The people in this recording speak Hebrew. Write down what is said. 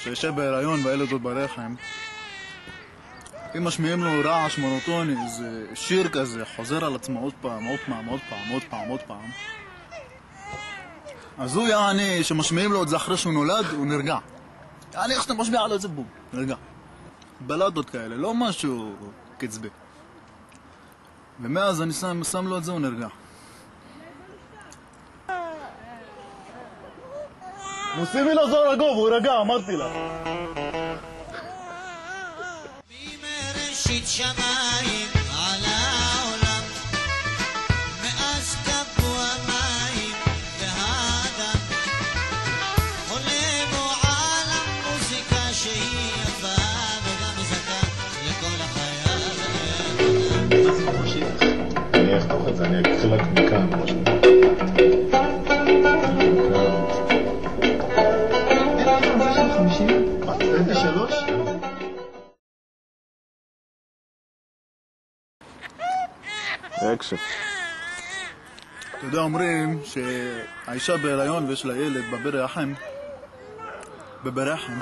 שיושב בהיריון והילד עוד ברחם, אם משמיעים לו רעש מונוטוני, איזה שיר כזה חוזר על עצמו עוד פעם, עוד פעם, עוד פעם, עוד פעם, עוד פעם, אז הוא יעני, שמשמיעים לו את זה אחרי שהוא נולד, הוא נרגע. יעני, איך שאתה משמיע לו את זה, בום, נרגע. בלדות כאלה, לא משהו קצבי. ומאז אני שם לו את זה, הוא נרגע. מוסימי לו זור הגוב, הוא רגע, אמרתי לה. בראשית שמיים על העולם, מאז כבו המים והאדם, חולמו על המוזיקה שהיא יפה וגם זכה לכל החייל. מה זה ממשיך? אני אחתוך את זה, אני אתחיל רק מכאן משהו. אקשן. אתה יודע, אומרים שהאישה בהיריון ויש לה ילד בברחם. בברחם.